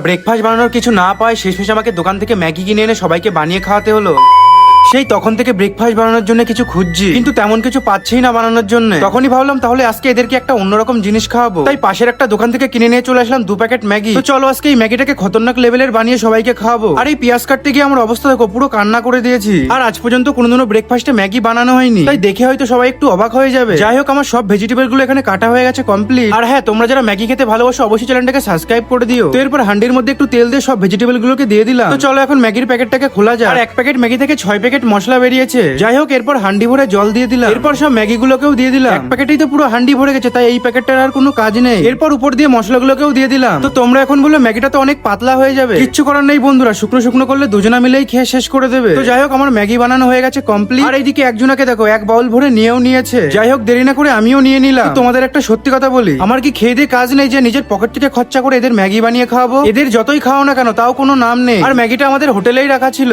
Breakfast বানানোর কিছু না পায় শেষমেশ আমাকে দোকান থেকে ম্যাগি কিনে এনে সবাইকে বানিয়ে খাওয়াতে হলো। সেই তখন থেকে ব্রেকফাস্ট বানানোর জন্য কিছু খুঁজছি, কিন্তু তেমন কিছু পাচ্ছিই না বানানোর জন্য। তখনই ভাবলাম তাহলে আজকে এদেরকে একটা অন্যরকম জিনিস খাওয়াবো, তাই পাশের একটা দোকান থেকে কিনে নিয়ে চলে আসলাম 2 প্যাকেট ম্যাগি। তো চলো আজকে এই ম্যাগিটাকে খতরনাক লেভেলের বানিয়ে সবাইকে খাওয়াবো। আর এই পেঁয়াজ কাটতে গিয়ে আমার অবস্থা দেখো, পুরো কান্না করে দিয়েছি। আর আজ পর্যন্ত কোনোদিনও ব্রেকফাস্টে ম্যাগি বানানো হয়নি, তাই দেখে হয়তো সবাই একটু অবাক হয়ে যাবে। যাই হোক, আমার সব ভেজিটেবল গুলো এখানে কাটা হয়ে গেছে কমপ্লিট। আর হ্যাঁ, তোমরা যারা ম্যাগি খেতে ভালোবাসো অবশ্যই চ্যানেলটাকে সাবস্ক্রাইব করে দিও। তো এরপর হান্ডির মধ্যে একটু তেল দিয়ে সব ভেজিটেবল গুলোকে দিয়ে দিলাম। তো চলো এখন ম্যাগির প্যাকেটটাকে খোলা যায়। আর 1 প্যাকেট ম্যাগি থেকে 6 প্যাকেট মশলা বেরিয়েছে। যাই হোক, এরপর হান্ডি ভরে জল দিয়ে দিলাম। এরপর সব ম্যাগি গুলোকেও দিয়ে দিলাম। 1 প্যাকেটেই তো পুরো হান্ডি ভরে গেছে, তাই এই প্যাকেটটার আর কোনো কাজ নেই। এরপর উপর দিয়ে মশলাগুলোকেও দিয়ে দিলাম। তো তোমরা এখন বললে ম্যাগিটা তো অনেক পাতলা হয়ে যাবে, কিচ্ছু করার নেই বন্ধুরা, শুকনো শুকনো করলে দুজনা মিলেই খেয়ে শেষ করে দেবে। তো যাই হোক, আমার ম্যাগি বানানো হয়ে গেছে কমপ্লিট। আর এইদিকে একজনাকে দেখো 1 বাউল ভরে নিয়েও নিয়েছে। যাই হোক, দেরি না করে আমিও নিয়ে নিলাম। তো তোমাদের একটা সত্যি কথা বলি, আমার কি খেয়ে দিয়ে কাজ নেই যে নিজের পকেট থেকে খরচা করে এদের ম্যাগি বানিয়ে খাওয়াবো? এদের যতই খাও না কেন তাও কোনো নাম নেই। আর ম্যাগিটা আমাদের হোটেলেই রাখা ছিল।